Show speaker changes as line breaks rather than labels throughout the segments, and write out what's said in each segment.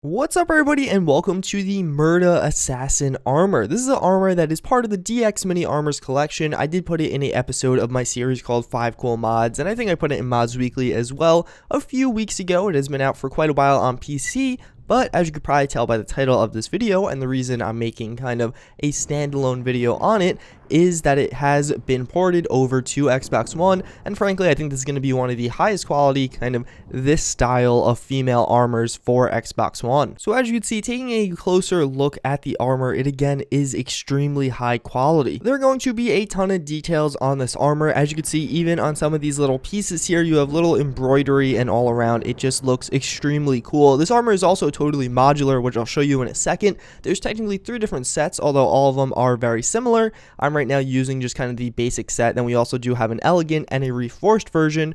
What's up everybody and welcome to the Merta Assassin Armor. This is an armor that is part of the DX Mini Armors collection. I did put it in an episode of my series called 5 Cool Mods, and I think I put it in Mods Weekly as well a few weeks ago. It has been out for quite a while on PC, but as you could probably tell by the title of this video and the reason I'm making kind of a standalone video on it is that it has been ported over to Xbox One, and frankly I think this is going to be one of the highest quality kind of this style of female armors for Xbox One. So as you can see, taking a closer look at the armor, it again is extremely high quality. There are going to be a ton of details on this armor. As you can see, even on some of these little pieces here, you have little embroidery and all around. It just looks extremely cool. This armor is also totally modular, which I'll show you in a second. There's technically 3 different sets, although all of them are very similar. I'm right now using just kind of the basic set. Then we also do have an elegant and a reinforced version,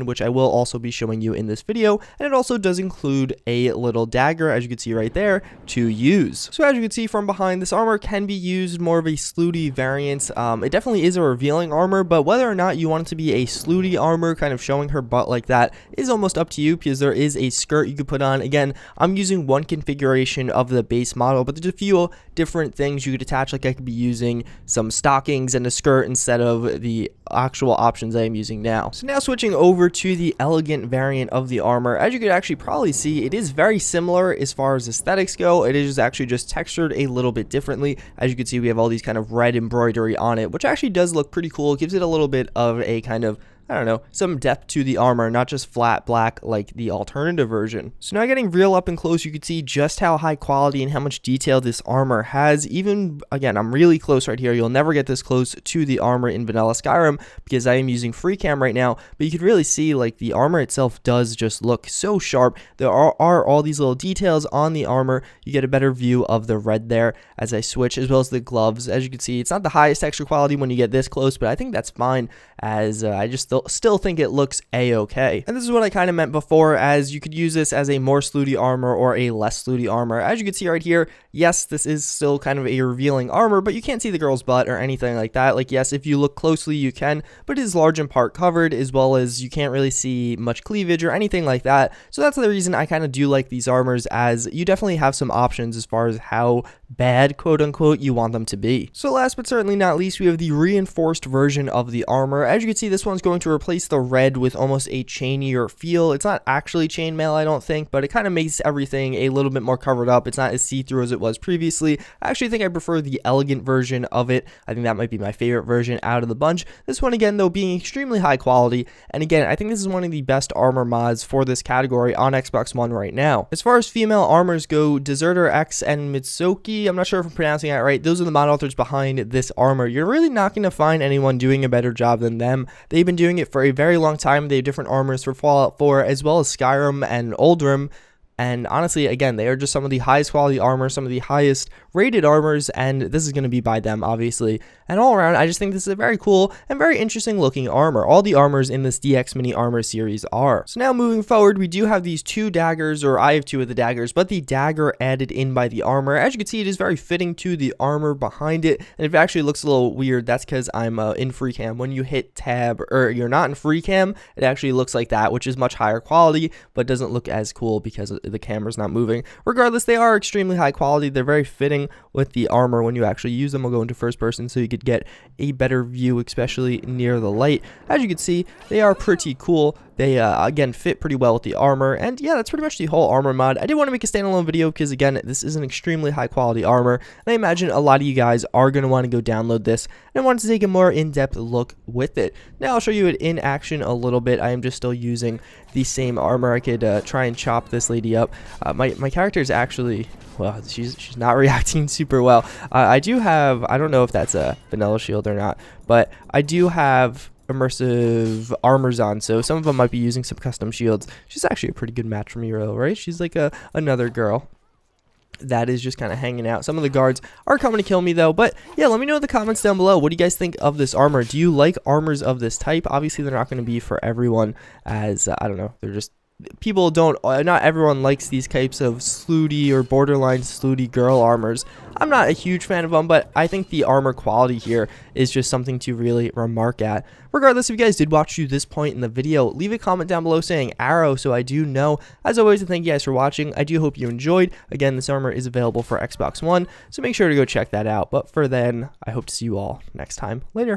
which I will also be showing you in this video, and it also does include a little dagger, as you can see right there, to use. So as you can see from behind, this armor can be used more of a slutty variant. It definitely is a revealing armor, but whether or not you want it to be a slutty armor kind of showing her butt like that is almost up to you, because there is a skirt you could put on. Again, I'm using one configuration of the base model, but there's a few different things you could attach. Like I could be using some stockings and a skirt instead of the actual options I am using now. So now switching over to the elegant variant of the armor, as you could actually probably see, it is very similar as far as aesthetics go. It is actually just textured a little bit differently. As you can see, we have all these kind of red embroidery on it, which actually does look pretty cool. It gives it a little bit of a kind of, I don't know, some depth to the armor, not just flat black like the alternative version. So now getting real up and close, you can see just how high quality and how much detail this armor has. Even, again, I'm really close right here. You'll never get this close to the armor in vanilla Skyrim because I am using free cam right now, but you could really see like the armor itself does just look so sharp. There are all these little details on the armor. You get a better view of the red there as I switch, as well as the gloves. As you can see, it's not the highest texture quality when you get this close, but I think that's fine, as I just still think it looks a-okay. And this is what I kind of meant before, as you could use this as a more slutty armor or a less slutty armor. As you can see right here, yes, this is still kind of a revealing armor, but you can't see the girl's butt or anything like that. Like, yes, if you look closely you can, but it is large in part covered, as well as you can't really see much cleavage or anything like that. So that's the reason I kind of do like these armors, as you definitely have some options as far as how bad, quote unquote, you want them to be. So last but certainly not least, we have the reinforced version of the armor. As you can see, this one's going to replace the red with almost a chainier feel. It's not actually chainmail, I don't think, but it kind of makes everything a little bit more covered up. It's not as see-through as it was previously. I actually think I prefer the elegant version of it. I think that might be my favorite version out of the bunch. This one, again, though, being extremely high quality, and again, I think this is one of the best armor mods for this category on Xbox One right now. As far as female armors go, Deserter X and Mitsuki, I'm not sure if I'm pronouncing that right, those are the mod authors behind this armor. You're really not going to find anyone doing a better job than them. They've been doing it for a very long time. They have different armors for Fallout 4 as well as Skyrim and Oldrim. And honestly, again, they are just some of the highest quality armor, some of the highest rated armors, and this is going to be by them, obviously. And all around, I just think this is a very cool and very interesting looking armor. All the armors in this DX Mini Armor series are. So now moving forward, we do have these 2 daggers, or I have 2 of the daggers, but the dagger added in by the armor. As you can see, it is very fitting to the armor behind it, and if it actually looks a little weird, that's because I'm in free cam. When you hit tab, or you're not in free cam, it actually looks like that, which is much higher quality, but doesn't look as cool because the camera's not moving. Regardless, they are extremely high quality. They're very fitting with the armor when you actually use them. We'll go into first person so you could get a better view, especially near the light. As you can see, they are pretty cool. They, again, fit pretty well with the armor, and yeah, that's pretty much the whole armor mod. I did want to make a standalone video because, again, this is an extremely high-quality armor, and I imagine a lot of you guys are going to want to go download this, and I wanted to take a more in-depth look with it. Now, I'll show you it in action a little bit. I am just still using the same armor. I could try and chop this lady up. My character is actually... well, she's not reacting super well. I do have... I don't know if that's a vanilla shield or not, but I do have immersive armors on, so some of them might be using some custom shields. She's actually a pretty good match for me, right? She's like another girl that is just kind of hanging out. Some of the guards are coming to kill me though, but yeah, let me know in the comments down below, what do you guys think of this armor? Do you like armors of this type? Obviously they're not going to be for everyone, as I don't know, they're just people don't, not everyone likes these types of slooty or borderline slooty girl armors. I'm not a huge fan of them, but I think the armor quality here is just something to really remark at. Regardless, if you guys did watch to this point in the video, leave a comment down below saying arrow so I do know. As always, thank you guys for watching. I do hope you enjoyed. Again, this armor is available for Xbox One, so make sure to go check that out. But for then, I hope to see you all next time. Later.